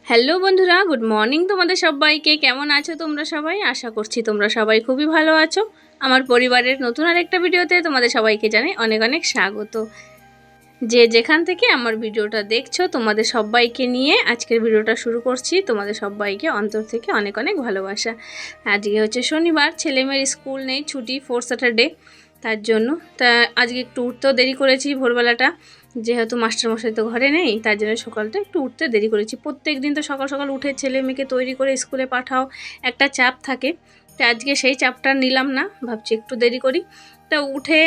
Hello বন্ধুরা, good morning তোমাদের সবাইকে। কেমন আছো তোমরা সবাই? আশা করছি তোমরা সবাই খুবই ভালো আছো। আমার পরিবারের নতুন আরেকটা ভিডিওতে তোমাদের সবাইকে জানাই অনেক অনেক স্বাগত। যে যেখান থেকে আমার ভিডিওটা দেখছো তোমাদের সবাইকে নিয়ে আজকের ভিডিওটা শুরু করছি। তোমাদের সবাইকে অন্তর থেকে অনেক অনেক ভালোবাসা। আজকে হচ্ছে শনিবার, ছেলেমেয়ের স্কুল নেই, ছুটি, 4th স্যাটারডে, তার জন্য আজকে একটু উঠতেও দেরি করেছি ভোরবেলাটা, যেহেতু মাস্টারমশাই তো ঘরে নেই, তার জন্য সকালটা একটু উঠতে দেরি করেছি। প্রত্যেক দিন তো সকাল সকাল উঠে ছেলে মেয়েকে তৈরি করে স্কুলে পাঠাও, একটা চাপ থাকে। তো আজকে সেই চাপটা নিলাম না, ভাবছি একটু দেরি করি। তা উঠে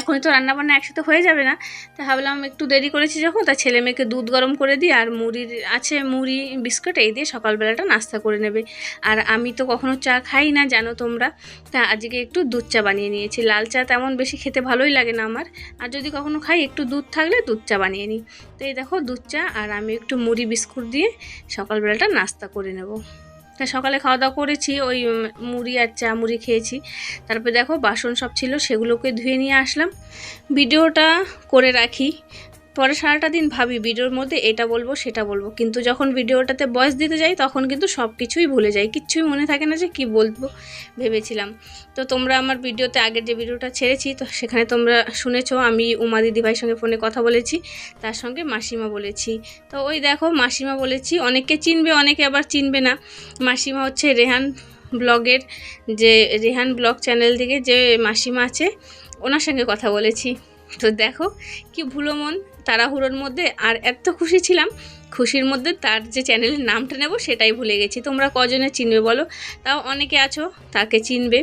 এখনই তো রান্নাবান্না একসাথে হয়ে যাবে না, তা ভাবলাম একটু দেরি করেছি যখন, তা ছেলে মেয়েকে দুধ গরম করে দিই, আর মুড়ি বিস্কুট এই দিয়ে সকালবেলাটা নাস্তা করে নেবে। আর আমি তো কখনো চা খাই না জানো তোমরা, তা আজকে একটু দুধ চা বানিয়ে নিয়েছি। লাল চা তেমন বেশি খেতে ভালোই লাগে না আমার, আর যদি কখনো খাই একটু দুধ থাকলে দুধ চা বানিয়ে নিই। তো এই দেখো দুধ চা, আর আমি একটু মুড়ি বিস্কুট দিয়ে সকালবেলাটা নাস্তা করে নেব। তা সকালে খাওয়া দাওয়া করেছি, ওই মুড়ি আর চা মুড়ি খেয়েছি। তারপরে দেখো বাসন সব ছিল, সেগুলোকে ধুয়ে নিয়ে আসলাম। ভিডিওটা করে রাখি, পরে সারাটা দিন ভাবি ভিডিওর মধ্যে এটা বলবো সেটা বলবো, কিন্তু যখন ভিডিওটাতে ভয়েস দিতে যাই তখন কিন্তু সব কিছুই ভুলে যাই, কিচ্ছুই মনে থাকে না যে কি বলবো ভেবেছিলাম। তো তোমরা আমার ভিডিওতে আগের যে ভিডিওটা ছেড়েছি, তো সেখানে তোমরা শুনেছো আমি উমা দিদিভাইয়ের সঙ্গে ফোনে কথা বলেছি, তার সঙ্গে মাসিমা বলেছি। তো ওই দেখো মাসিমা বলেছি, অনেকে চিনবে অনেকে আবার চিনবে না। মাসিমা হচ্ছে রেহান ব্লগ চ্যানেল থেকে যে মাসিমা আছে, ওনার সঙ্গে কথা বলেছি। তো দেখো কি ভুলো মন, তাড়াহুড়োর মধ্যে আর এত খুশি ছিলাম, খুশির মধ্যে তার যে চ্যানেলের নামটা নেব সেটাই ভুলে গেছি। তোমরা কজনে চিনবে বলো? তাও অনেকে আছো, তাকে চিনবে।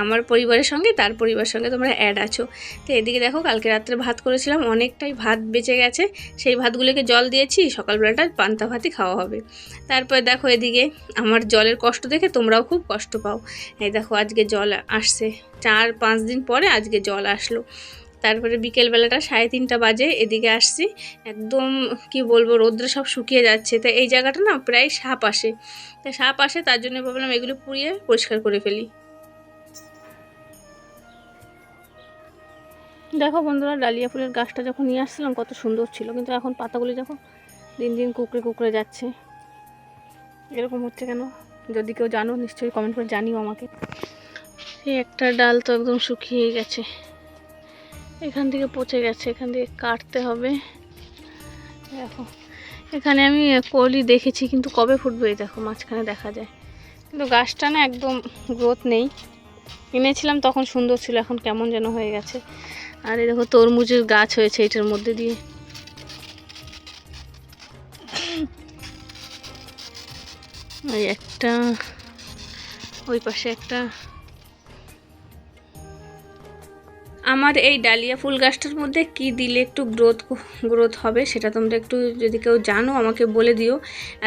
আমার পরিবারের সঙ্গে তার পরিবারের সঙ্গে তোমরা অ্যাড আছো। তো এদিকে দেখো কালকে রাত্রে ভাত করেছিলাম, অনেকটাই ভাত বেঁচে গেছে, সেই ভাতগুলোকে জল দিয়েছি, সকালবেলাটা পান্তা ভাতই খাওয়া হবে। তারপরে দেখো এদিকে আমার জলের কষ্ট দেখে তোমরাও খুব কষ্ট পাও। এই দেখো আজকে জল আসছে, 4-5 দিন পরে আজকে জল আসলো। তারপরে বিকেলবেলাটা 3:30 বাজে এদিকে আসছি, একদম কি বলবো রোদ্রে সব শুকিয়ে যাচ্ছে। তো এই জায়গাটা না প্রায় সাপ আসে, তা সাপ আসে, তার জন্য ভাবলাম এগুলো পুড়িয়ে পরিষ্কার করে ফেলি। দেখো বন্ধুরা, ডালিয়া ফুলের গাছটা যখন নিয়ে আসছিলাম কত সুন্দর ছিল, কিন্তু এখন পাতাগুলি যখন দিন দিন কুকড়ে কুকড়ে যাচ্ছে। এরকম হচ্ছে কেন? যদি কেউ জানো নিশ্চয়ই কমেন্ট করে জানিও আমাকে। এই একটা ডাল তো একদম শুকিয়ে গেছে, এখান থেকে পচে গেছে, এখান থেকে কাটতে হবে। দেখো এখানে আমি কলি দেখেছি, কিন্তু কবে ফুটবে এই দেখো মাঝখানে দেখা যায়, কিন্তু গাছটা না একদম গ্রোথ নেই। এনেছিলাম তখন সুন্দর ছিল, এখন কেমন যেন হয়ে গেছে। আর এই দেখো তরমুজের গাছ হয়েছে এটার মধ্যে দিয়ে। ওই একটা, ওই পাশে একটা। আমার এই ডালিয়া ফুল গাছটার মধ্যে কি দিলে একটু গ্রোথ হবে সেটা তোমরা একটু যদি কেউ জানো আমাকে বলে দিও।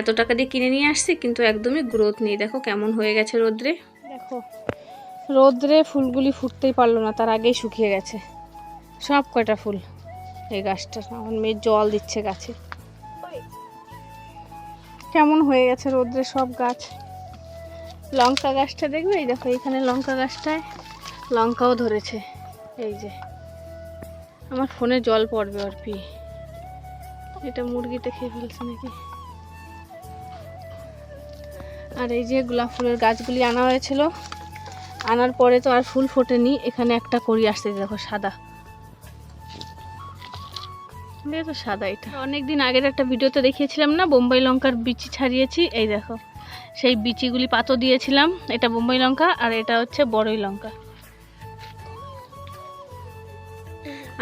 এত টাকা দিয়ে কিনে নিয়ে আসছি, কিন্তু একদমই গ্রোথ নেই। দেখো কেমন হয়ে গেছে রোদ্রে। দেখো রোদ্রে ফুলগুলি ফুটতেই পারলো না, তার আগেই শুকিয়ে গেছে সব কয়টা ফুল। এই গাছটার আমার মেয়ে জল দিচ্ছে গাছে, কেমন হয়ে গেছে রোদ্রে সব গাছ। লঙ্কা গাছটা দেখবে, এই দেখো এখানে লঙ্কা গাছটায় লঙ্কাও ধরেছে। এই যে আমার ফোনে জল পড়বে আর কি, এটা মুরগিতে খেয়ে ফেলছে নাকি। আর এই যে গোলাপ ফুলের গাছগুলি আনা হয়েছিল, আনার পরে তো আর ফুল ফোটেনি। এখানে একটা করি আসছে, দেখো সাদা, তো সাদা। এটা অনেকদিন আগের একটা ভিডিওতে দেখিয়েছিলাম না, বোম্বাই লঙ্কার বিচি ছাড়িয়েছি। এই দেখো সেই বিচিগুলি পাতো দিয়েছিলাম। এটা বোম্বাই লঙ্কা আর এটা হচ্ছে বড়ই লঙ্কা।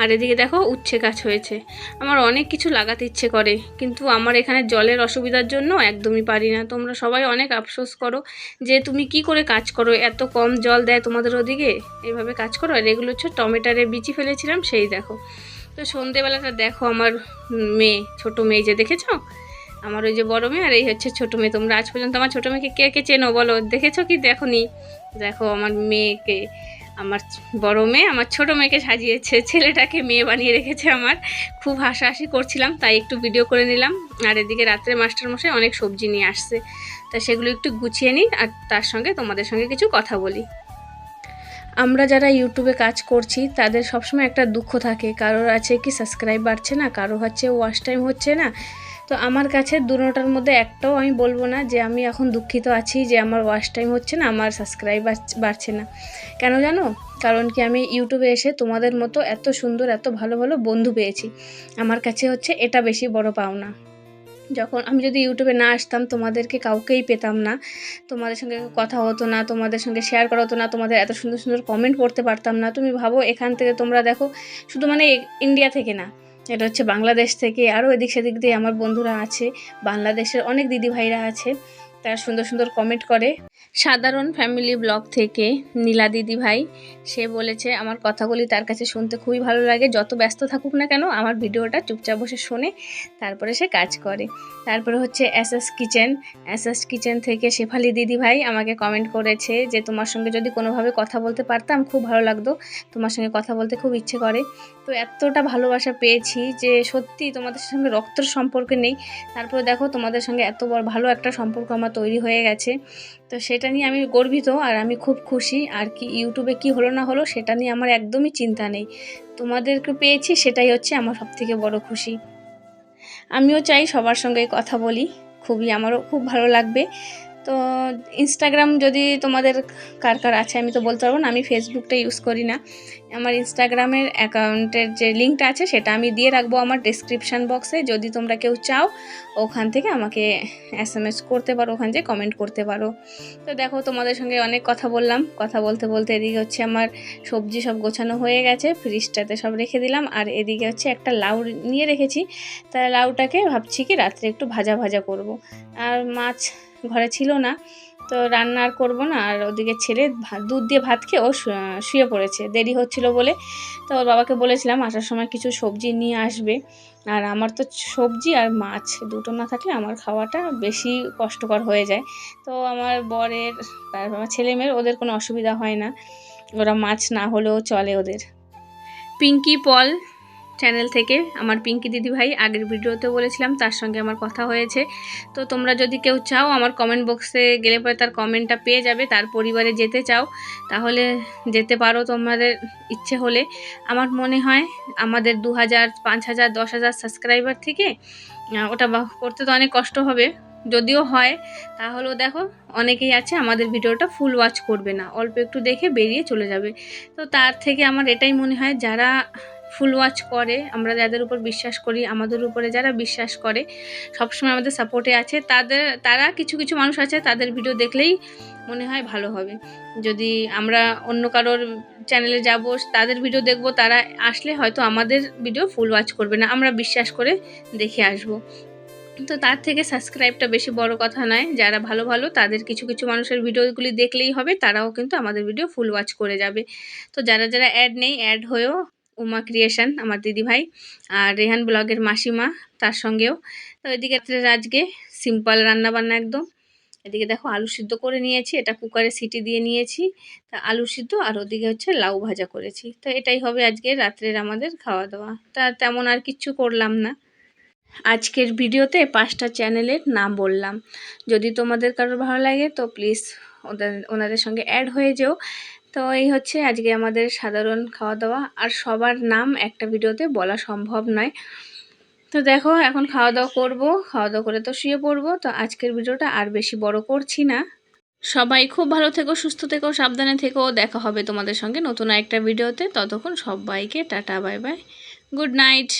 আর এদিকে দেখো উচ্ছে গাছ হয়েছে। আমার অনেক কিছু লাগাতে ইচ্ছে করে, কিন্তু আমার এখানে জলের অসুবিধার জন্য একদমই পারি না। তোমরা সবাই অনেক আফসোস করো যে তুমি কি করে কাজ করো, এত কম জল দেয় তোমাদের ওদিকে, এইভাবে কাজ করো। আর এগুলো হচ্ছে টমেটোরে বিচি ফেলেছিলাম, সেই দেখো। তো সন্ধেবেলাটা দেখো আমার মেয়ে, ছোট মেয়ে যে দেখেছো, আমার ওই যে বড় মেয়ে আর এই হচ্ছে ছোট মেয়ে। তোমরা আজ পর্যন্ত আমার ছোট মেয়েকে কে কে চেনো বলো, দেখেছো কি দেখোনি? দেখো আমার মেয়েকে, আমার বড় মেয়ে আমার ছোট মেয়েকে সাজিয়েছে, ছেলেটাকে মেয়ে বানিয়ে রেখেছে আমার। খুব হাসাহাসি করছিলাম, তাই একটু ভিডিও করে নিলাম। আর এদিকে রাত্রে মাস্টারমশাই অনেক সবজি নিয়ে আসছে, তা সেগুলো একটু গুছিয়ে নিই, আর তার সঙ্গে তোমাদের সঙ্গে কিছু কথা বলি। আমরা যারা ইউটিউবে কাজ করছি তাদের সবসময় একটা দুঃখ থাকে, কারোর আছে কি সাবস্ক্রাইব বাড়ছে না, কারো হচ্ছে ওয়াচ টাইম হচ্ছে না। তো আমার কাছে দুটোটার মধ্যে একটাও আমি বলবো না যে আমি এখন দুঃখিত আছি যে আমার ওয়াচ টাইম হচ্ছে না, আমার সাবস্ক্রাইব বাড়ছে না। কেন জানো? কারণ কি, আমি ইউটিউবে এসে তোমাদের মতো এত সুন্দর এত ভালো ভালো বন্ধু পেয়েছি। আমার কাছে হচ্ছে এটা বেশি বড় পাওনা। যখন আমি যদি ইউটিউবে না আসতাম, তোমাদেরকে কাউকেই পেতাম না, তোমাদের সঙ্গে কথা হতো না, তোমাদের সঙ্গে শেয়ার করা হতো না, তোমাদের এত সুন্দর সুন্দর কমেন্ট পড়তে পারতাম না। তুমি ভাবো, এখান থেকে তোমরা দেখো, শুধু মানে ইন্ডিয়া থেকে না, এটা হচ্ছে বাংলাদেশ থেকে, আরও এদিক সেদিক দিয়ে আমার বন্ধুরা আছে, বাংলাদেশের অনেক দিদি ভাইরা আছে, তারা সুন্দর সুন্দর কমেন্ট করে। সাধারণ ফ্যামিলি ব্লগ থেকে নীলা দিদি ভাই, সে বলেছে আমার কথাগুলি তার কাছে শুনতে খুবই ভালো লাগে, যত ব্যস্ত থাকুক না কেন আমার ভিডিওটা চুপচাপ বসে শোনে, তারপরে সে কাজ করে। তারপরে হচ্ছে এসএস কিচেন থেকে শেফালি দিদি ভাই আমাকে কমেন্ট করেছে যে তোমার সঙ্গে যদি কোনোভাবে কথা বলতে পারতাম খুব ভালো লাগতো, তোমার সঙ্গে কথা বলতে খুব ইচ্ছে করে। তো এতটা ভালোবাসা পেয়েছি যে সত্যি তোমাদের সঙ্গে রক্তের সম্পর্ক নেই, তারপরে দেখো তোমাদের সঙ্গে এত বড় ভালো একটা সম্পর্ক আমার তৈরি হয়ে গেছে। তো সেটা নিয়ে আমি গর্বিত আর আমি খুব খুশি। আর কি ইউটিউবে কি হলো না হলো সেটা নিয়ে আমার একদমই চিন্তা নেই, তোমাদেরকে পেয়েছি সেটাই হচ্ছে আমার সবথেকে বড় খুশি। আমিও চাই সবার সঙ্গে কথা বলি, আমারও খুব ভালো লাগবে। তো ইনস্টাগ্রাম যদি তোমাদের কার কার আছে আমি তো বলতে পারবো না, আমি ফেসবুকটা ইউজ করি না। আমার ইনস্টাগ্রামের অ্যাকাউন্টের যে লিঙ্কটা আছে সেটা আমি দিয়ে রাখবো আমার ডেসক্রিপশান বক্সে, যদি তোমরা কেউ চাও ওখান থেকে আমাকে SMS করতে পারো, ওখান থেকে কমেন্ট করতে পারো। তো দেখো তোমাদের সঙ্গে অনেক কথা বললাম, কথা বলতে বলতে এদিকে হচ্ছে আমার সবজি সব গোছানো হয়ে গেছে, ফ্রিজটাতে সব রেখে দিলাম। আর এদিকে হচ্ছে একটা লাউ নিয়ে রেখেছি, তাই লাউটাকে ভাবছি কি রাত্রে একটু ভাজা ভাজা করব। আর মাছ ঘরে ছিল না, তো রান্না আর করবো না। আর ওদিকে ছেলে দুধ দিয়ে ভাত খেয়ে ও শুয়ে পড়েছে, দেরি হচ্ছিল বলে। তো ওর বাবাকে বলেছিলাম আসার সময় কিছু সবজি নিয়ে আসবে। আর আমার তো সবজি আর মাছ দুটো না থাকলে আমার খাওয়াটা বেশি কষ্টকর হয়ে যায়। তো আমার বরের, তারপর আমার ছেলে মেয়ের, ওদের কোনো অসুবিধা হয় না, ওরা মাছ না হলেও চলে ওদের। পিঙ্কি পল চ্যানেল থেকে আমার পিঙ্কি দিদি ভাই, আগের ভিডিওতে বলেছিলাম, তার সঙ্গে আমার কথা হয়েছে। তো তোমরা যদি কেউ চাও আমার কমেন্ট বক্সে গেলে পরে তার কমেন্টটা পেয়ে যাবে, তার পরিবারে যেতে চাও তাহলে যেতে পারো তোমাদের ইচ্ছে হলে। আমার মনে হয় আমাদের 2000, 5000, 10,000 সাবস্ক্রাইবার থেকে ওটা করতে তো অনেক কষ্ট হবে, যদিও হয় তাহলেও দেখো অনেকেই আছে আমাদের ভিডিওটা ফুল ওয়াচ করবে না, অল্প একটু দেখে বেরিয়ে চলে যাবে। তো তার থেকে আমার এটাই মনে হয়, যারা ফুল ওয়াচ করে, আমরা যাদের উপর বিশ্বাস করি, আমাদের উপরে যারা বিশ্বাস করে, সবসময় আমাদের সাপোর্টে আছে, তারা কিছু কিছু মানুষ আছে তাদের ভিডিও দেখলেই মনে হয় ভালো হবে। যদি আমরা অন্য কারোর চ্যানেলে যাব, তাদের ভিডিও দেখব, তারা আসলে হয়তো আমাদের ভিডিও ফুল ওয়াচ করবে না, আমরা বিশ্বাস করে দেখে আসব। তো তার থেকে সাবস্ক্রাইবটা বেশি বড় কথা নয়, যারা ভালো ভালো তাদের কিছু কিছু মানুষের ভিডিওগুলি দেখলেই হবে, তারাও কিন্তু আমাদের ভিডিও ফুল ওয়াচ করে যাবে। তো যারা যারা অ্যাড নেই, অ্যাড হয়েও উমা ক্রিয়েশন আমার দিদিভাই আর রেহান ব্লগের মাসিমা, তার সঙ্গেও। তো এদিকে আজকে সিম্পল রান্নাবান্না একদম। এদিকে দেখো আলু সিদ্ধ করে নিয়েছি, এটা কুকারে সিটি দিয়ে নিয়েছি, তা আলু সিদ্ধ, আর ওদিকে হচ্ছে লাউ ভাজা করেছি। তো এটাই হবে আজকে রাত্রের আমাদের খাওয়া দাওয়া, তা তেমন আর কিচ্ছু করলাম না। আজকের ভিডিওতে 5টা চ্যানেলের নাম বললাম, যদি তোমাদের কারোর ভালো লাগে তো প্লিজ ওনাদের সঙ্গে অ্যাড হয়ে যেও। তো এই হচ্ছে আজকে আমাদের সাধারণ খাওয়া দাওয়া, আর সবার নাম একটা ভিডিওতে বলা সম্ভব নয়। তো দেখো এখন খাওয়া দাওয়া করবো, খাওয়া দাওয়া করে তো শুয়ে পড়বো। তো আজকের ভিডিওটা আর বেশি বড় করছি না। সবাই খুব ভালো থেকো, সুস্থ থেকো, সাবধানে থেকো, দেখা হবে তোমাদের সঙ্গে নতুন একটা ভিডিওতে। ততক্ষণ সবাইকে tata, bye bye, good night.